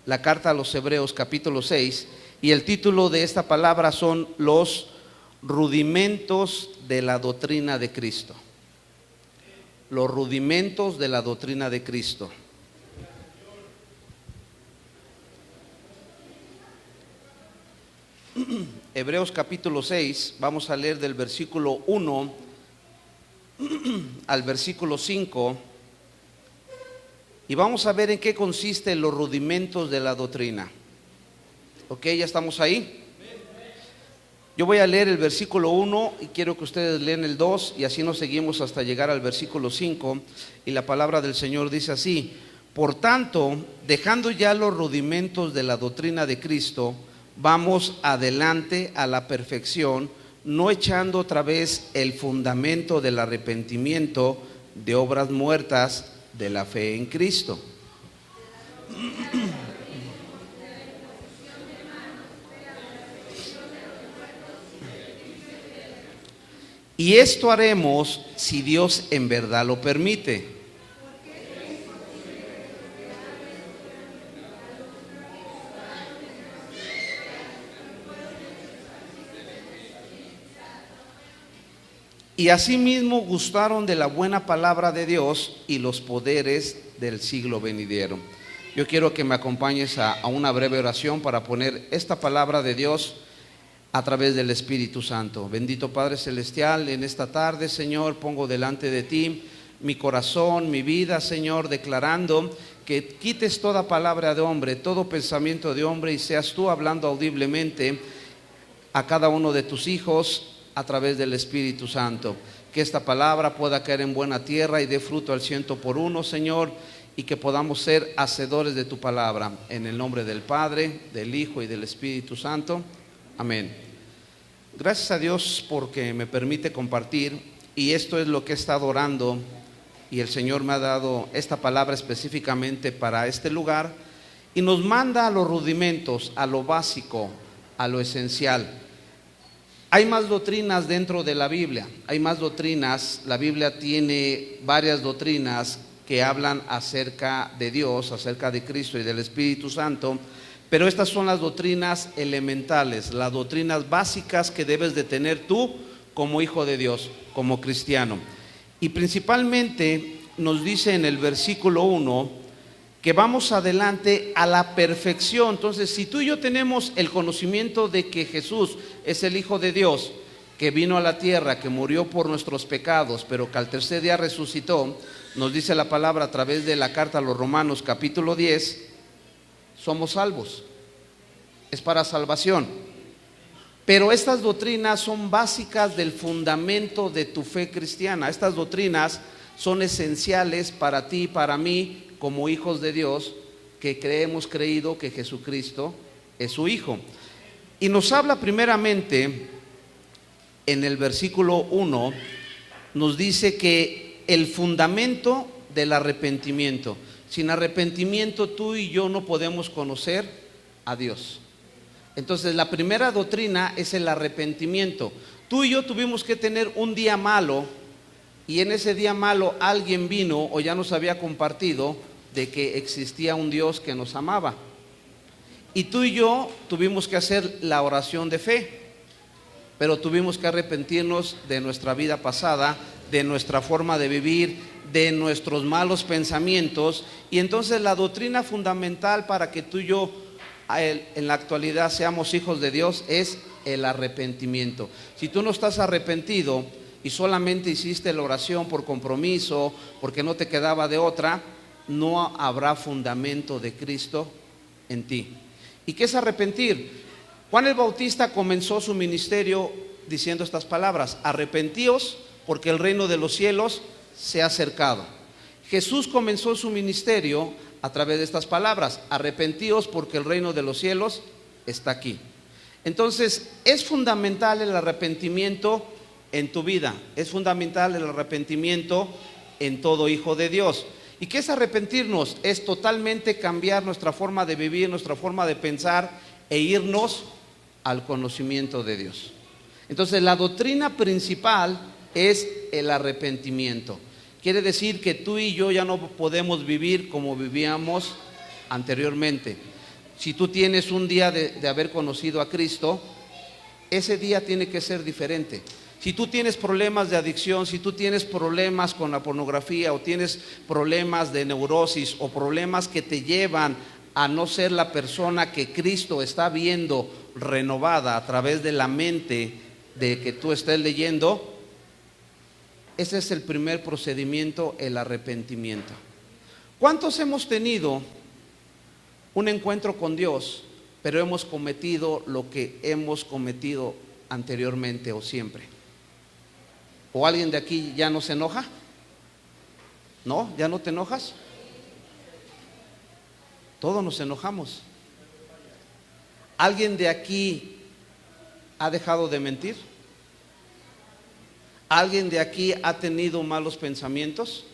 la carta a los Hebreos capítulo 6, y el título de esta palabra son los rudimentos de la doctrina de Cristo. Los rudimentos de la doctrina de Cristo. Hebreos capítulo 6, vamos a leer del versículo 1 al versículo 5 y vamos a ver en qué consisten los rudimentos de la doctrina. ¿Ok? ¿Ya estamos ahí? Yo voy a leer el versículo 1 y quiero que ustedes lean el 2 y así nos seguimos hasta llegar al versículo 5, y la palabra del Señor dice así: por tanto, dejando ya los rudimentos de la doctrina de Cristo, vamos adelante a la perfección, no echando otra vez el fundamento del arrepentimiento de obras muertas de la fe en Cristo. Y esto haremos si Dios en verdad lo permite. Y asimismo gustaron de la buena palabra de Dios y los poderes del siglo venidero. Yo quiero que me acompañes a una breve oración para poner esta palabra de Dios a través del Espíritu Santo. Bendito Padre Celestial, en esta tarde, Señor, pongo delante de ti mi corazón, mi vida, Señor, declarando que quites toda palabra de hombre, todo pensamiento de hombre, y seas tú hablando audiblemente a cada uno de tus hijos a través del Espíritu Santo. Que esta palabra pueda caer en buena tierra y dé fruto al 100%, Señor, y que podamos ser hacedores de tu palabra. En el nombre del Padre, del Hijo y del Espíritu Santo. Amén. Gracias a Dios porque me permite compartir, y esto es lo que he estado orando, y el Señor me ha dado esta palabra específicamente para este lugar, y nos manda a los rudimentos, a lo básico, a lo esencial. Hay más doctrinas dentro de la Biblia, hay más doctrinas. La Biblia tiene varias doctrinas que hablan acerca de Dios, acerca de Cristo y del Espíritu Santo, pero estas son las doctrinas elementales, las doctrinas básicas que debes de tener tú como hijo de Dios, como cristiano. Y principalmente nos dice en el versículo 1 que vamos adelante a la perfección. Entonces, si tú y yo tenemos el conocimiento de que Jesús es el Hijo de Dios, que vino a la tierra, que murió por nuestros pecados, pero que al tercer día resucitó, nos dice la palabra a través de la carta a los Romanos capítulo 10, somos salvos, es para salvación. Pero estas doctrinas son básicas del fundamento de tu fe cristiana. Estas doctrinas son esenciales para ti y para mí como hijos de Dios, que hemos creído que Jesucristo es su Hijo. Y nos habla primeramente en el versículo 1, nos dice que el fundamento del arrepentimiento. Sin arrepentimiento tú y yo no podemos conocer a Dios. Entonces la primera doctrina es el arrepentimiento. Tú y yo tuvimos que tener un día malo, y en ese día malo alguien vino o ya nos había compartido de que existía un Dios que nos amaba. Y tú y yo tuvimos que hacer la oración de fe, pero tuvimos que arrepentirnos de nuestra vida pasada, de nuestra forma de vivir, de nuestros malos pensamientos. Y entonces la doctrina fundamental para que tú y yo en la actualidad seamos hijos de Dios es el arrepentimiento. Si tú no estás arrepentido y solamente hiciste la oración por compromiso, porque no te quedaba de otra, no habrá fundamento de Cristo en ti. ¿Y qué es arrepentir? Juan el Bautista comenzó su ministerio diciendo estas palabras: arrepentíos porque el reino de los cielos se ha acercado. Jesús comenzó su ministerio a través de estas palabras: arrepentíos porque el reino de los cielos está aquí. Entonces es fundamental el arrepentimiento en tu vida, es fundamental el arrepentimiento en todo hijo de Dios. ¿Y qué es arrepentirnos? Es totalmente cambiar nuestra forma de vivir, nuestra forma de pensar, e irnos al conocimiento de Dios. Entonces la doctrina principal es el arrepentimiento. Quiere decir que tú y yo ya no podemos vivir como vivíamos anteriormente. Si tú tienes un día de haber conocido a Cristo, ese día tiene que ser diferente. Si tú tienes problemas de adicción, si tú tienes problemas con la pornografía o tienes problemas de neurosis o problemas que te llevan a no ser la persona que Cristo está viendo renovada a través de la mente de que tú estés leyendo, ese es el primer procedimiento, el arrepentimiento. ¿Cuántos hemos tenido un encuentro con Dios, pero hemos cometido lo que hemos cometido anteriormente o siempre? ¿O alguien de aquí ya no se enoja? ¿No? ¿Ya no te enojas? Todos nos enojamos. ¿Alguien de aquí ha dejado de mentir? ¿Alguien de aquí ha tenido malos pensamientos?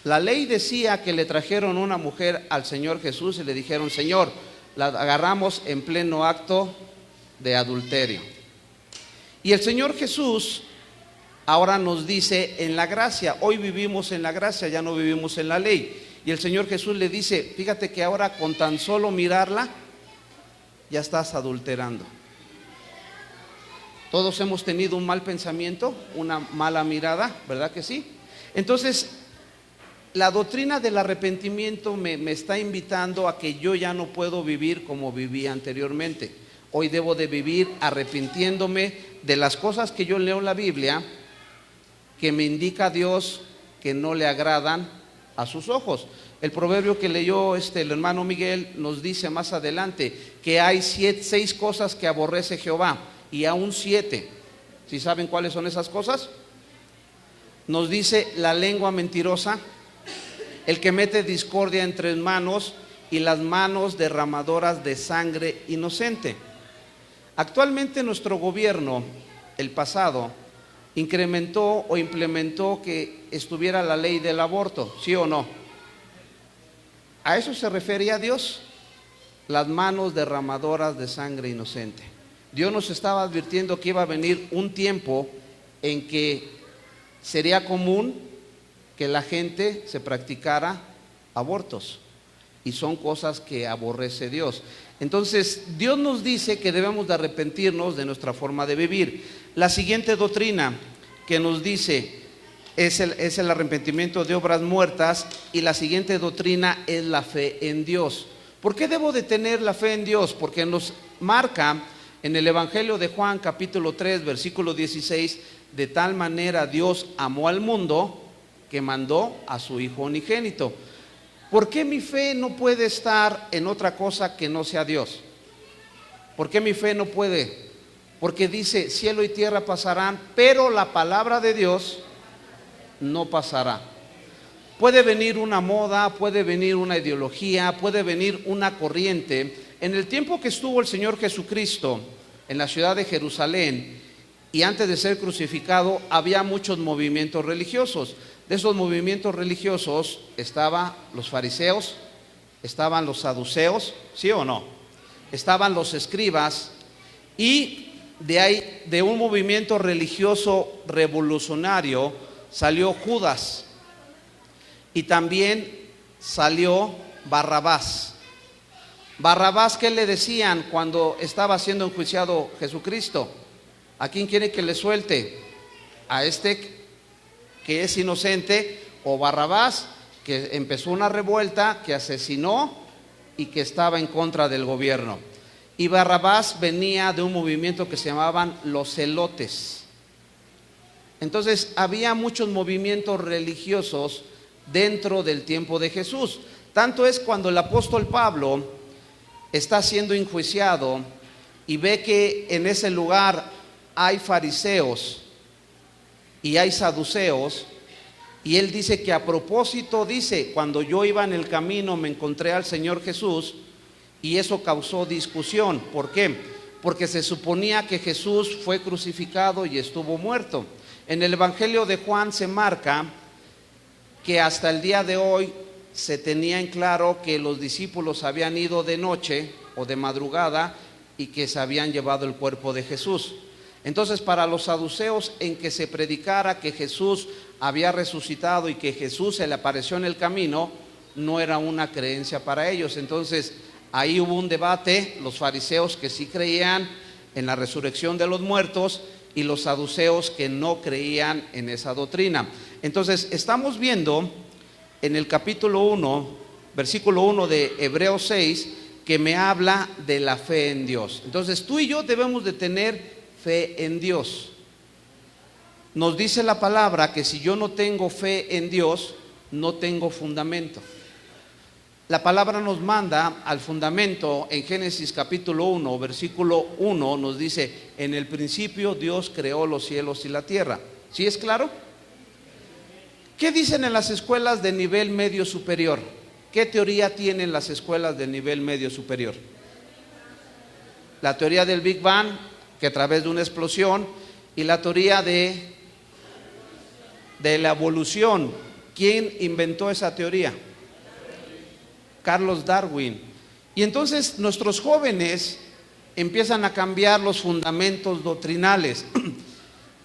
La ley decía que le trajeron una mujer al Señor Jesús y le dijeron: Señor, la agarramos en pleno acto de adulterio. Y el Señor Jesús ahora nos dice en la gracia, hoy vivimos en la gracia, ya no vivimos en la ley. Y el Señor Jesús le dice: fíjate que ahora con tan solo mirarla ya estás adulterando. Todos hemos tenido un mal pensamiento, una mala mirada, ¿verdad que sí? Entonces, la doctrina del arrepentimiento me está invitando a que yo ya no puedo vivir como vivía anteriormente. Hoy debo de vivir arrepintiéndome de las cosas que yo leo en la Biblia, que me indica Dios que no le agradan a sus ojos. El proverbio que leyó el hermano Miguel nos dice más adelante que hay 6 cosas que aborrece Jehová, y aún 7. ¿Sí saben cuáles son esas cosas? Nos dice la lengua mentirosa, el que mete discordia entre hermanos y las manos derramadoras de sangre inocente. Actualmente nuestro gobierno, el pasado, incrementó o implementó que estuviera la ley del aborto, ¿sí o no? ¿A eso se refería Dios? Las manos derramadoras de sangre inocente. Dios nos estaba advirtiendo que iba a venir un tiempo en que sería común que la gente se practicara abortos, y son cosas que aborrece Dios. Entonces Dios nos dice que debemos de arrepentirnos de nuestra forma de vivir. La siguiente doctrina que nos dice es el arrepentimiento de obras muertas, y la siguiente doctrina es la fe en Dios. ¿Por qué debo de tener la fe en Dios? Porque nos marca en el Evangelio de Juan capítulo 3 versículo 16, de tal manera Dios amó al mundo que mandó a su Hijo unigénito. ¿Por qué mi fe no puede estar en otra cosa que no sea Dios? ¿Por qué mi fe no puede? Porque dice: cielo y tierra pasarán, pero la palabra de Dios no pasará. Puede venir una moda, puede venir una ideología, puede venir una corriente. En el tiempo que estuvo el Señor Jesucristo en la ciudad de Jerusalén y antes de ser crucificado, había muchos movimientos religiosos. De esos movimientos religiosos estaban los fariseos, estaban los saduceos, ¿sí o no? Estaban los escribas, y de ahí, de un movimiento religioso revolucionario, salió Judas, y también salió Barrabás. Barrabás, ¿qué le decían cuando estaba siendo enjuiciado Jesucristo? ¿A quién quiere que le suelte? ¿A este que es inocente, o Barrabás, que empezó una revuelta, que asesinó y que estaba en contra del gobierno? Y Barrabás venía de un movimiento que se llamaban los celotes. Entonces había muchos movimientos religiosos dentro del tiempo de Jesús. Tanto es cuando el apóstol Pablo está siendo enjuiciado y ve que en ese lugar hay fariseos y hay saduceos, y él dice que a propósito, dice: cuando yo iba en el camino me encontré al Señor Jesús, y eso causó discusión. ¿Por qué? Porque se suponía que Jesús fue crucificado y estuvo muerto. En el Evangelio de Juan se marca que hasta el día de hoy se tenía en claro que los discípulos habían ido de noche o de madrugada y que se habían llevado el cuerpo de Jesús. Entonces, para los saduceos, en que se predicara que Jesús había resucitado y que Jesús se le apareció en el camino, no era una creencia para ellos. Entonces, Ahí hubo un debate, los fariseos que sí creían en la resurrección de los muertos y los saduceos que no creían en esa doctrina. Entonces estamos viendo en el capítulo 1, versículo 1 de Hebreos 6, que me habla de la fe en Dios. Entonces tú y yo debemos de tener fe en Dios. Nos dice la palabra que si yo no tengo fe en Dios, no tengo fundamento. La palabra nos manda al fundamento en Génesis capítulo 1, versículo 1, nos dice: en el principio Dios creó los cielos y la tierra. ¿Sí es claro? ¿Qué dicen en las escuelas de nivel medio superior? ¿Qué teoría tienen las escuelas de nivel medio superior? La teoría del Big Bang, que a través de una explosión, y la teoría de la evolución. ¿Quién inventó esa teoría? Carlos Darwin. Y entonces nuestros jóvenes empiezan a cambiar los fundamentos doctrinales.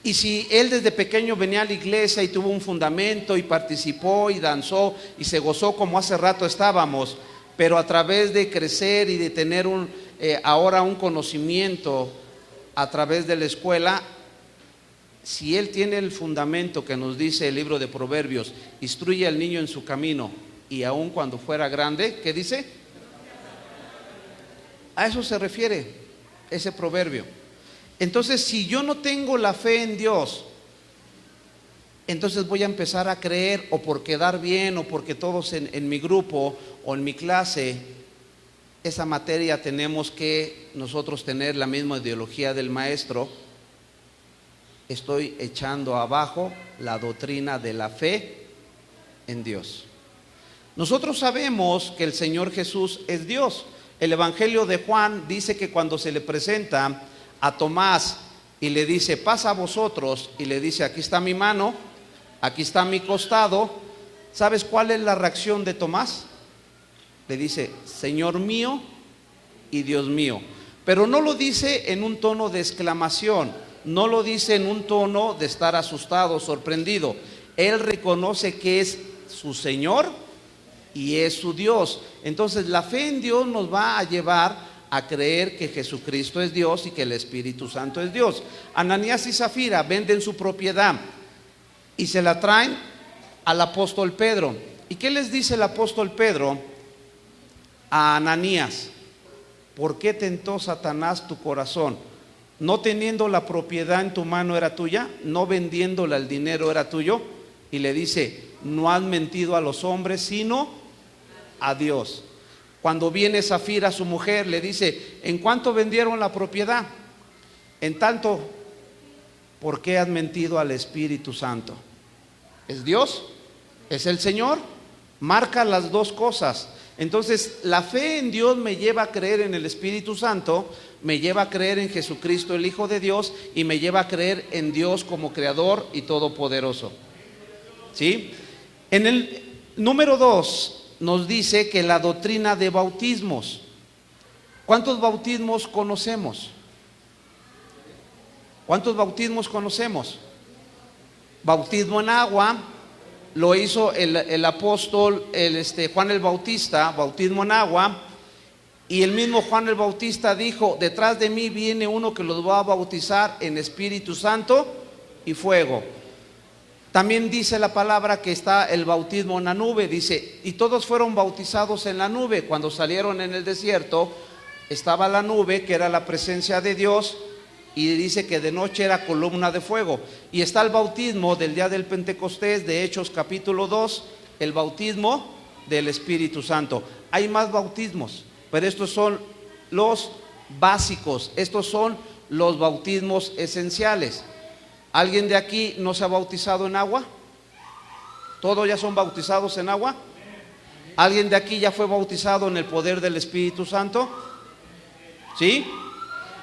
Y si él desde pequeño venía a la iglesia y tuvo un fundamento y participó y danzó y se gozó como hace rato estábamos, pero a través de crecer y de tener ahora un conocimiento a través de la escuela, si él tiene el fundamento que nos dice el libro de Proverbios: instruye al niño en su camino y aun cuando fuera grande, ¿qué dice? A eso se refiere ese proverbio. Entonces, si yo no tengo la fe en Dios, entonces voy a empezar a creer, o por quedar bien, o porque todos en mi grupo o en mi clase, esa materia tenemos que nosotros tener la misma ideología del maestro, estoy echando abajo la doctrina de la fe en Dios. Nosotros sabemos que el Señor Jesús es Dios. El Evangelio de Juan dice que cuando se le presenta a Tomás y le dice: pasa a vosotros, y le dice: aquí está mi mano, aquí está mi costado, ¿sabes cuál es la reacción de Tomás? Le dice: Señor mío y Dios mío. Pero no lo dice en un tono de exclamación, no lo dice en un tono de estar asustado, sorprendido. Él reconoce que es su Señor y es su Dios. Entonces la fe en Dios nos va a llevar a creer que Jesucristo es Dios y que el Espíritu Santo es Dios. Ananías y Zafira venden su propiedad y se la traen al apóstol Pedro. ¿Y qué les dice el apóstol Pedro a Ananías? ¿Por qué tentó Satanás tu corazón? No teniendo la propiedad en tu mano era tuya, no vendiéndola el dinero era tuyo. Y le dice: no has mentido a los hombres sino a Dios. Cuando viene Zafira, su mujer, le dice: ¿en cuánto vendieron la propiedad? En tanto. ¿Por qué has mentido al Espíritu Santo? ¿Es Dios? ¿Es el Señor? Marca las dos cosas. Entonces la fe en Dios me lleva a creer en el Espíritu Santo, me lleva a creer en Jesucristo el Hijo de Dios, y me lleva a creer en Dios como Creador y Todopoderoso. ¿Sí? En el número 2 nos dice que la doctrina de bautismos. ¿Cuántos bautismos conocemos? ¿Cuántos bautismos conocemos? Bautismo en agua, lo hizo el apóstol Juan el Bautista, bautismo en agua. Y el mismo Juan el Bautista dijo: detrás de mí viene uno que los va a bautizar en Espíritu Santo y fuego. También dice la palabra que está el bautismo en la nube. Dice: y todos fueron bautizados en la nube. Cuando salieron en el desierto, estaba la nube, que era la presencia de Dios, y dice que de noche era columna de fuego. Y está el bautismo del día del Pentecostés, de Hechos capítulo 2, el bautismo del Espíritu Santo. Hay más bautismos, pero estos son los básicos, estos son los bautismos esenciales. ¿Alguien de aquí no se ha bautizado en agua? ¿Todos ya son bautizados en agua? ¿Alguien de aquí ya fue bautizado en el poder del Espíritu Santo? ¿Sí?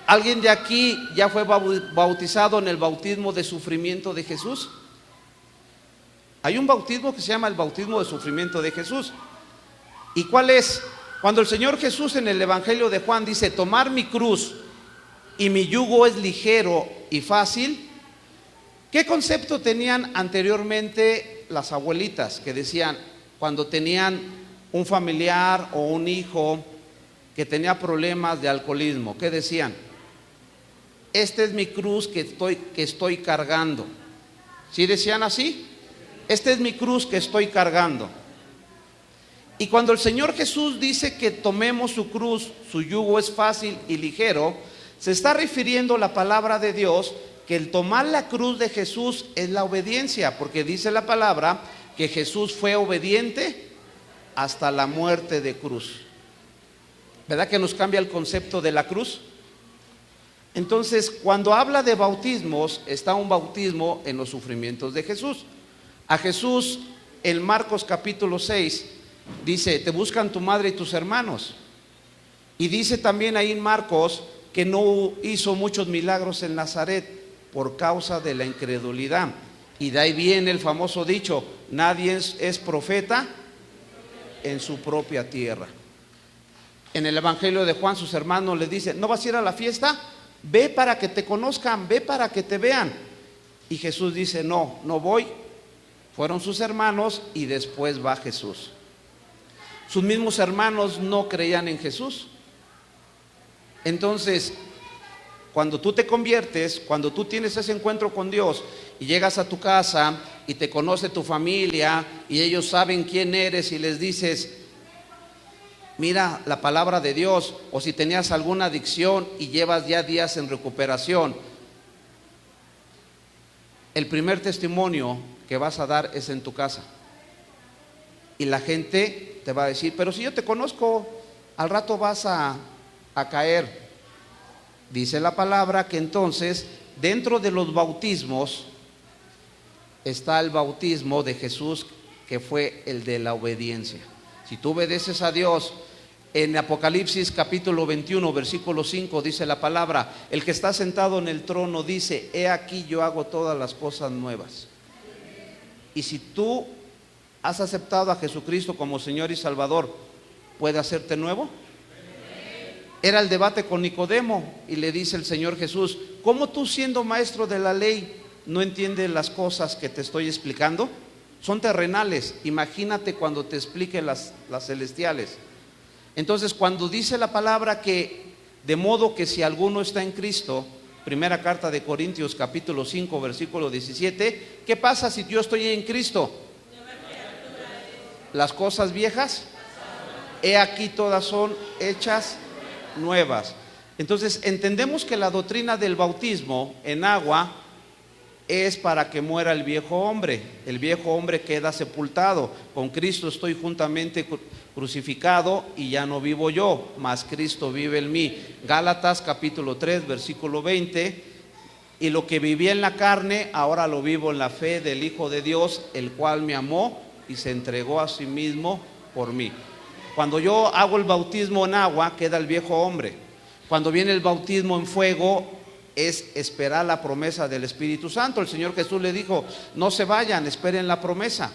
¿Alguien de aquí ya fue bautizado en el bautismo de sufrimiento de Jesús? Hay un bautismo que se llama el bautismo de sufrimiento de Jesús. ¿Y cuál es? Cuando el Señor Jesús en el Evangelio de Juan dice: tomar mi cruz y mi yugo es ligero y fácil. ¿Qué concepto tenían anteriormente las abuelitas? Que decían, cuando tenían un familiar o un hijo que tenía problemas de alcoholismo. ¿Qué decían? Esta es mi cruz que estoy cargando. ¿Sí decían así? Esta es mi cruz que estoy cargando. Y cuando el Señor Jesús dice que tomemos su cruz, su yugo es fácil y ligero, se está refiriendo la palabra de Dios que el tomar la cruz de Jesús es la obediencia, porque dice la palabra que Jesús fue obediente hasta la muerte de cruz. ¿Verdad que nos cambia el concepto de la cruz? Entonces, cuando habla de bautismos, está un bautismo en los sufrimientos de Jesús. A Jesús, en Marcos capítulo 6, dice, te buscan tu madre y tus hermanos. Y dice también ahí en Marcos que no hizo muchos milagros en Nazaret por causa de la incredulidad. Y de ahí viene el famoso dicho, nadie es profeta en su propia tierra. En el Evangelio de Juan, sus hermanos le dicen, ¿no vas a ir a la fiesta? Ve para que te conozcan, ve para que te vean. Y Jesús dice, no voy. Fueron sus hermanos y después va Jesús. Sus mismos hermanos no creían en Jesús. Entonces, cuando tú te conviertes, cuando tú tienes ese encuentro con Dios y llegas a tu casa y te conoce tu familia y ellos saben quién eres y les dices, mira la palabra de Dios, o si tenías alguna adicción y llevas ya días en recuperación, el primer testimonio que vas a dar es en tu casa. Y la gente te va a decir, pero si yo te conozco, al rato vas a caer. Dice la palabra que entonces dentro de los bautismos está el bautismo de Jesús, que fue el de la obediencia. Si tú obedeces a Dios, en Apocalipsis capítulo 21 versículo 5 dice la palabra, el que está sentado en el trono dice, he aquí yo hago todas las cosas nuevas. Y si tú has aceptado a Jesucristo como Señor y Salvador, ¿puede hacerte nuevo? Era el debate con Nicodemo y le dice el Señor Jesús, ¿cómo tú siendo maestro de la ley no entiendes las cosas que te estoy explicando? Son terrenales, imagínate cuando te explique las celestiales. Entonces, cuando dice la palabra que de modo que si alguno está en Cristo, primera carta de Corintios capítulo 5 versículo 17, ¿qué pasa si yo estoy en Cristo? Las cosas viejas, he aquí todas son hechas nuevas. Entonces entendemos que la doctrina del bautismo en agua es para que muera el viejo hombre queda sepultado, con Cristo estoy juntamente crucificado y ya no vivo yo, mas Cristo vive en mí. Gálatas capítulo 3 versículo 20, y lo que vivía en la carne, ahora lo vivo en la fe del Hijo de Dios, el cual me amó y se entregó a sí mismo por mí. Cuando yo hago el bautismo en agua, queda el viejo hombre. Cuando viene el bautismo en fuego, es esperar la promesa del Espíritu Santo. El Señor Jesús le dijo, no se vayan, esperen la promesa.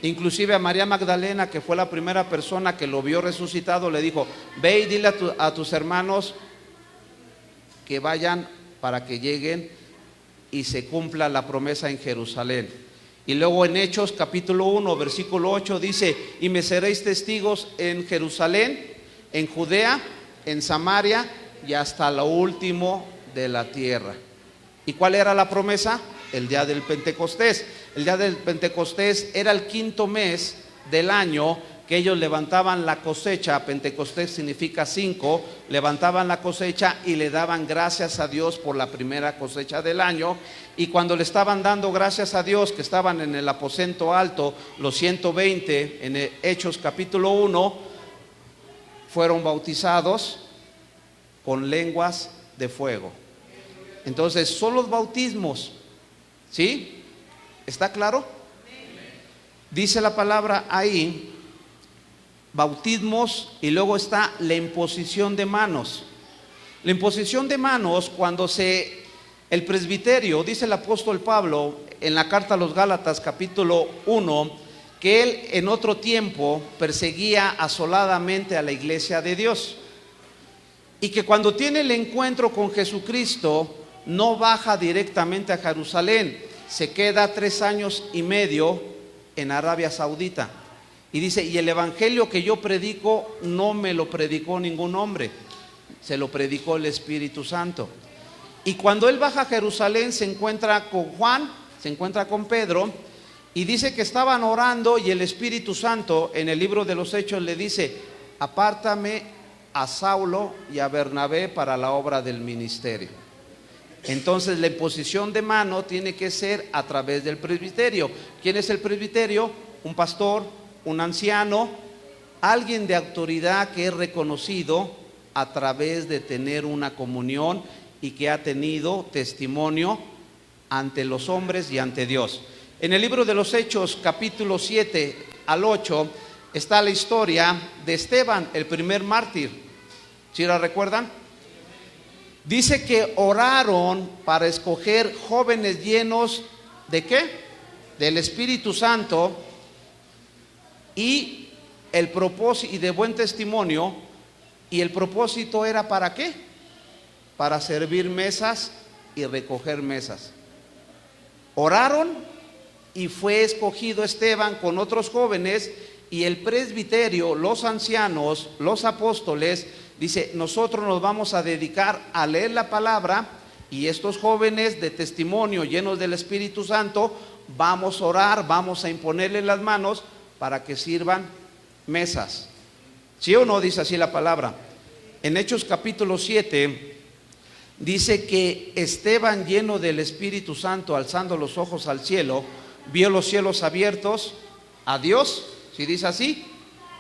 Inclusive a María Magdalena, que fue la primera persona que lo vio resucitado, le dijo, ve y dile a tus hermanos que vayan para que lleguen y se cumpla la promesa en Jerusalén. Y luego en Hechos capítulo 1 versículo 8 dice, y me seréis testigos en Jerusalén, en Judea, en Samaria y hasta lo último de la tierra. ¿Y cuál era la promesa? El día del Pentecostés. El día del Pentecostés era el quinto mes del año que ellos levantaban la cosecha. Pentecostés significa 5, levantaban la cosecha y le daban gracias a Dios por la primera cosecha del año. Y cuando le estaban dando gracias a Dios, que estaban en el aposento alto, los 120 en Hechos capítulo 1, fueron bautizados con lenguas de fuego. Entonces son los bautismos, ¿sí? ¿Está claro? Dice la palabra ahí, bautismos, y luego está la imposición de manos. La imposición de manos, cuando el presbiterio, dice el apóstol Pablo en la carta a los Gálatas capítulo 1, que él en otro tiempo perseguía asoladamente a la iglesia de Dios, y que cuando tiene el encuentro con Jesucristo no baja directamente a Jerusalén, se queda 3 años y medio en Arabia Saudita. Y dice, y el evangelio que yo predico no me lo predicó ningún hombre, se lo predicó el Espíritu Santo. Y cuando él baja a Jerusalén se encuentra con Juan, se encuentra con Pedro, y dice que estaban orando y el Espíritu Santo en el libro de los Hechos le dice, apártame a Saulo y a Bernabé para la obra del ministerio. Entonces la imposición de mano tiene que ser a través del presbiterio. ¿Quién es el presbiterio? Un pastor, un anciano, alguien de autoridad que es reconocido a través de tener una comunión y que ha tenido testimonio ante los hombres y ante Dios. En el libro de los Hechos, capítulo 7 al 8, está la historia de Esteban, el primer mártir. ¿Sí la recuerdan? Dice que oraron para escoger jóvenes llenos ¿de qué? Del Espíritu Santo y el propósito y de buen testimonio. Y el propósito era ¿para qué? Para servir mesas y recoger mesas. Oraron y fue escogido Esteban con otros jóvenes, y el presbiterio, los ancianos, los apóstoles, dice, nosotros nos vamos a dedicar a leer la palabra, y estos jóvenes de testimonio llenos del Espíritu Santo, vamos a orar, vamos a imponerle las manos para que sirvan mesas. ¿Sí o no dice así la palabra? En Hechos capítulo 7 dice que Esteban, lleno del Espíritu Santo, alzando los ojos al cielo, vio los cielos abiertos, a Dios, si dice así,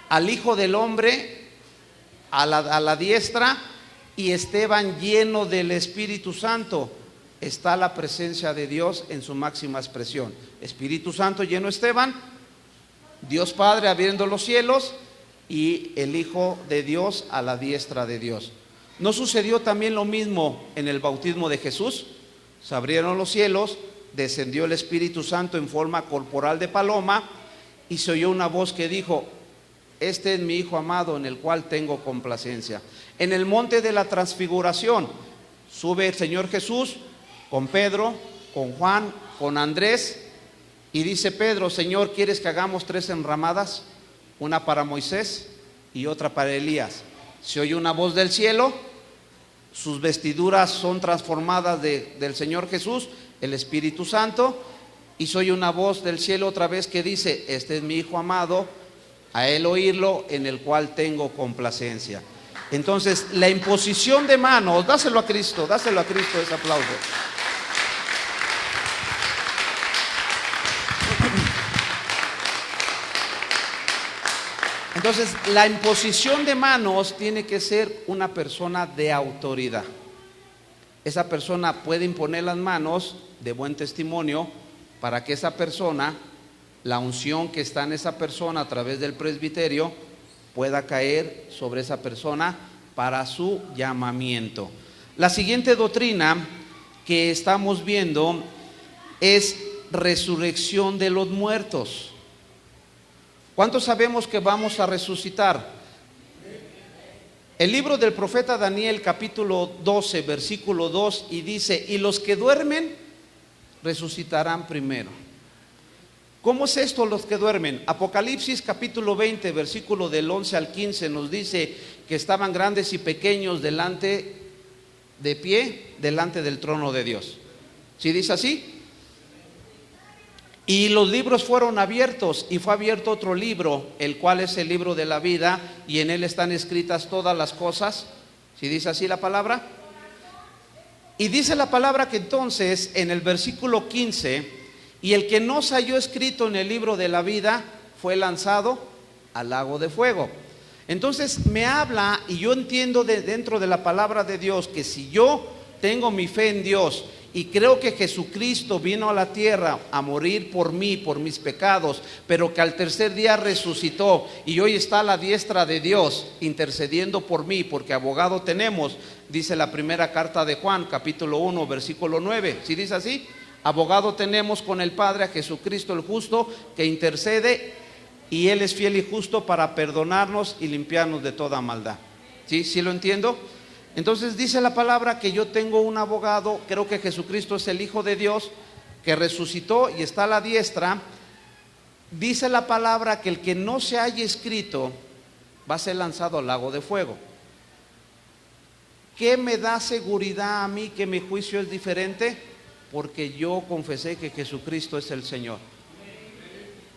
al Hijo del Hombre a la diestra, y Esteban, lleno del Espíritu Santo. Está la presencia de Dios en su máxima expresión. Espíritu Santo lleno Esteban, Dios Padre abriendo los cielos, y el Hijo de Dios a la diestra de Dios. ¿No sucedió también lo mismo en el bautismo de Jesús? Se abrieron los cielos, descendió el Espíritu Santo en forma corporal de paloma, y se oyó una voz que dijo, este es mi Hijo amado en el cual tengo complacencia. En el monte de la transfiguración sube el Señor Jesús con Pedro, con Juan, con Andrés, y dice Pedro, Señor, ¿quieres que hagamos 3 enramadas? Una para Moisés y otra para Elías. Se oye una voz del cielo, sus vestiduras son transformadas del Señor Jesús, el Espíritu Santo, y se oye una voz del cielo otra vez que dice, este es mi Hijo amado, a él oírlo, en el cual tengo complacencia. Entonces, la imposición de manos, dáselo a Cristo ese aplauso. Entonces, la imposición de manos tiene que ser una persona de autoridad. Esa persona puede imponer las manos de buen testimonio para que esa persona, la unción que está en esa persona a través del presbiterio, pueda caer sobre esa persona para su llamamiento. La siguiente doctrina que estamos viendo es resurrección de los muertos. ¿Cuántos sabemos que vamos a resucitar? El libro del profeta Daniel, capítulo 12, versículo 2, y dice, y los que duermen resucitarán primero. ¿Cómo es esto los que duermen? Apocalipsis capítulo 20, versículo del 11 al 15 nos dice que estaban grandes y pequeños de pie, delante del trono de Dios. ¿Sí dice así? Y los libros fueron abiertos, y fue abierto otro libro, el cual es el libro de la vida, y en él están escritas todas las cosas. ¿Sí dice así la palabra? Y dice la palabra que entonces en el versículo 15, y el que no se halló escrito en el libro de la vida fue lanzado al lago de fuego. Entonces me habla, y yo entiendo dentro de la palabra de Dios, que si yo tengo mi fe en Dios y creo que Jesucristo vino a la tierra a morir por mí, por mis pecados, pero que al tercer día resucitó y hoy está a la diestra de Dios intercediendo por mí, porque abogado tenemos, dice la primera carta de Juan, capítulo 1, versículo 9. ¿Sí dice así? Abogado tenemos con el Padre, a Jesucristo el justo, que intercede, y Él es fiel y justo para perdonarnos y limpiarnos de toda maldad. ¿Sí? ¿Sí lo entiendo? Entonces dice la palabra que yo tengo un abogado, creo que Jesucristo es el Hijo de Dios, que resucitó y está a la diestra, dice la palabra que el que no se haya escrito va a ser lanzado al lago de fuego. ¿Qué me da seguridad a mí que mi juicio es diferente? Porque yo confesé que Jesucristo es el Señor.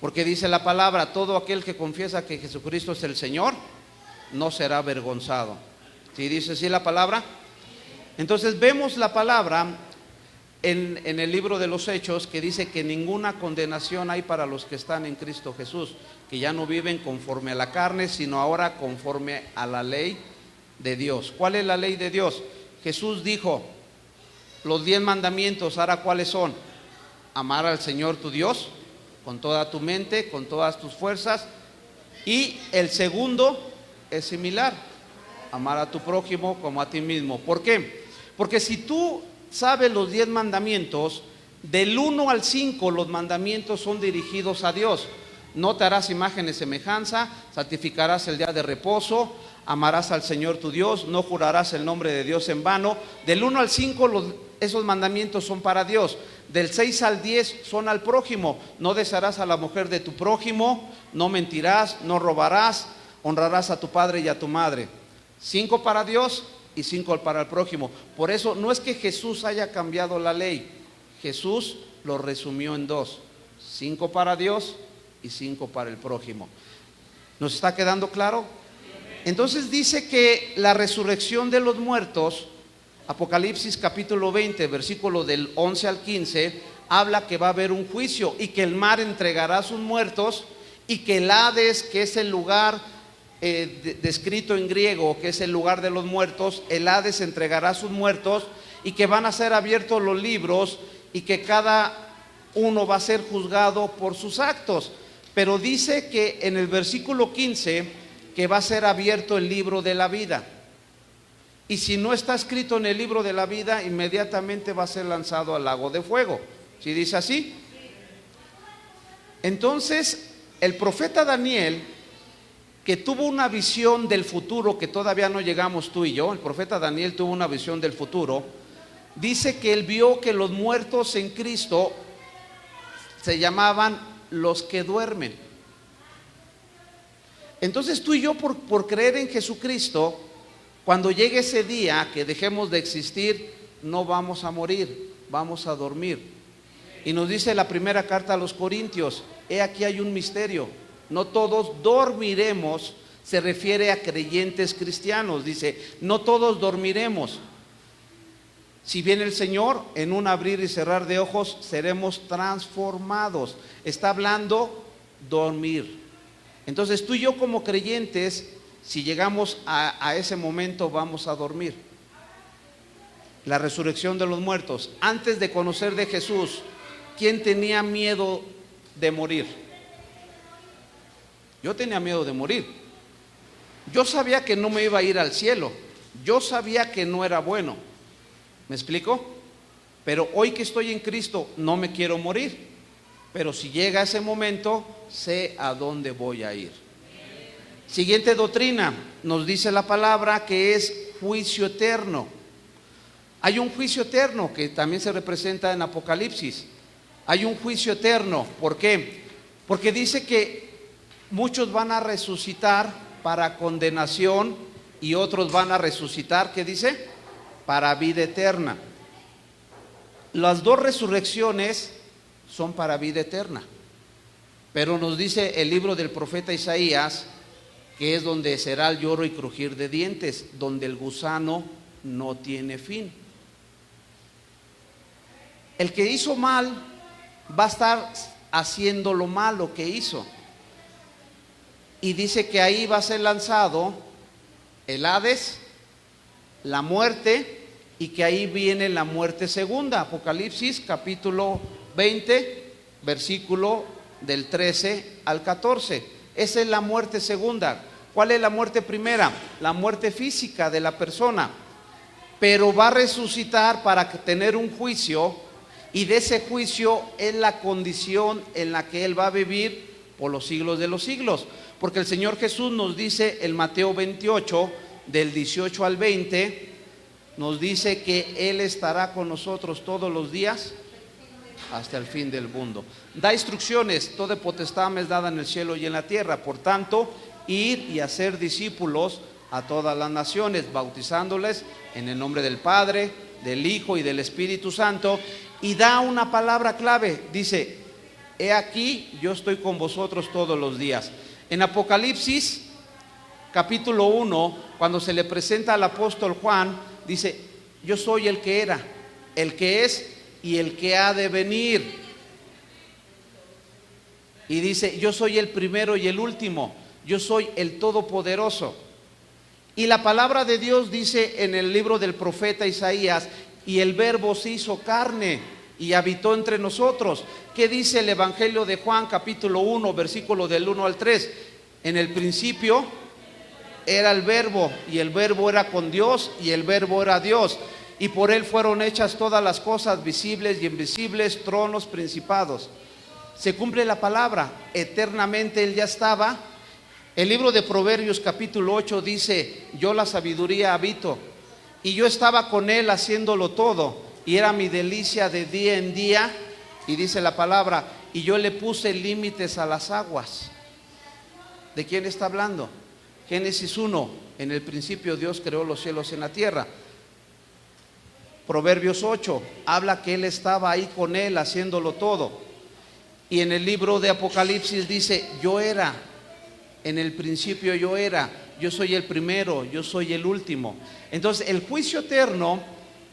Porque dice la palabra, todo aquel que confiesa que Jesucristo es el Señor, no será avergonzado. ¿Sí dice así la palabra? Entonces vemos la palabra en el libro de los Hechos, que dice que ninguna condenación hay para los que están en Cristo Jesús, que ya no viven conforme a la carne, sino ahora conforme a la ley de Dios. ¿Cuál es la ley de Dios? Jesús dijo, los 10 mandamientos, ¿ahora cuáles son? Amar al Señor tu Dios con toda tu mente, con todas tus fuerzas. Y el segundo es similar, amar a tu prójimo como a ti mismo. ¿Por qué? Porque si tú sabes los 10 mandamientos, del 1 al 5 los mandamientos son dirigidos a Dios. No te harás imagen de semejanza, santificarás el día de reposo, amarás al Señor tu Dios, no jurarás el nombre de Dios en vano. Del 1 al 5 esos mandamientos son para Dios. Del 6 al 10 son al prójimo. No desearás a la mujer de tu prójimo, no mentirás, no robarás, honrarás a tu padre y a tu madre. 5 para Dios y 5 para el prójimo. Por eso no es que Jesús haya cambiado la ley, Jesús lo resumió en 2: 5 para Dios y 5 para el prójimo. ¿Nos está quedando claro? Entonces dice que la resurrección de los muertos, Apocalipsis capítulo 20, versículo del 11 al 15, habla que va a haber un juicio y que el mar entregará a sus muertos, y que el Hades, que es el lugar descrito en griego, que es el lugar de los muertos, el Hades entregará a sus muertos, y que van a ser abiertos los libros, y que cada uno va a ser juzgado por sus actos. Pero dice que en el versículo 15 que va a ser abierto el libro de la vida, y si no está escrito en el libro de la vida, inmediatamente va a ser lanzado al lago de fuego. ¿Sí dice así? Entonces el profeta Daniel, que tuvo una visión del futuro que todavía no llegamos tú y yo, el profeta Daniel tuvo una visión del futuro, dice que él vio que los muertos en Cristo se llamaban los que duermen. Entonces tú y yo, por creer en Jesucristo, cuando llegue ese día que dejemos de existir, no vamos a morir, vamos a dormir. Y nos dice la primera carta a los Corintios, he aquí hay un misterio, no todos dormiremos. Se refiere a creyentes cristianos, dice, no todos dormiremos. Si viene el Señor, en un abrir y cerrar de ojos seremos transformados. Está hablando dormir. Entonces tú y yo como creyentes, si llegamos a ese momento, vamos a dormir. La resurrección de los muertos. Antes de conocer de Jesús, ¿quién tenía miedo de morir? Yo tenía miedo de morir. Yo sabía que no me iba a ir al cielo. Yo sabía que no era bueno. ¿Me explico? Pero hoy que estoy en Cristo, no me quiero morir. Pero si llega ese momento, sé a dónde voy a ir. Siguiente doctrina, nos dice la palabra que es juicio eterno. Hay un juicio eterno que también se representa en Apocalipsis. Hay un juicio eterno. ¿Por qué? Porque dice que muchos van a resucitar para condenación y otros van a resucitar, ¿qué dice? Para vida eterna. Las dos resurrecciones son para vida eterna. Pero nos dice el libro del profeta Isaías que es donde será el lloro y crujir de dientes, donde el gusano no tiene fin. El que hizo mal va a estar haciendo lo malo que hizo. Y dice que ahí va a ser lanzado el Hades, la muerte, y que ahí viene la muerte segunda. Apocalipsis capítulo 20, versículo del 13 al 14. Esa es la muerte segunda. ¿Cuál es la muerte primera? La muerte física de la persona. Pero va a resucitar para tener un juicio, y de ese juicio es la condición en la que él va a vivir por los siglos de los siglos. Porque el Señor Jesús nos dice en Mateo 28, del 18 al 20, nos dice que Él estará con nosotros todos los días hasta el fin del mundo. Da instrucciones: toda potestad me es dada en el cielo y en la tierra. Por tanto, ir y hacer discípulos a todas las naciones, bautizándoles en el nombre del Padre, del Hijo y del Espíritu Santo. Y da una palabra clave, dice: he aquí, yo estoy con vosotros todos los días. En Apocalipsis capítulo 1, cuando se le presenta al apóstol Juan, dice: yo soy el que era, el que es y el que ha de venir. Y dice: yo soy el primero y el último, yo soy el todopoderoso. Y la palabra de Dios dice en el libro del profeta Isaías: y el Verbo se hizo carne y habitó entre nosotros. ¿Qué dice el Evangelio de Juan capítulo 1, versículo del 1 al 3? En el principio era el Verbo, y el Verbo era con Dios, y el Verbo era Dios, y por él fueron hechas todas las cosas, visibles y invisibles, tronos, principados. Se cumple la palabra, eternamente él ya estaba. El libro de Proverbios capítulo 8 dice: yo la sabiduría habito, y yo estaba con él haciéndolo todo, y era mi delicia de día en día. Y dice la palabra: y yo le puse límites a las aguas. ¿De quién está hablando? Génesis 1, en el principio Dios creó los cielos y la tierra. Proverbios 8 habla que él estaba ahí con él haciéndolo todo. Y en el libro de Apocalipsis dice: yo era, en el principio yo era, yo soy el primero, yo soy el último. Entonces el juicio eterno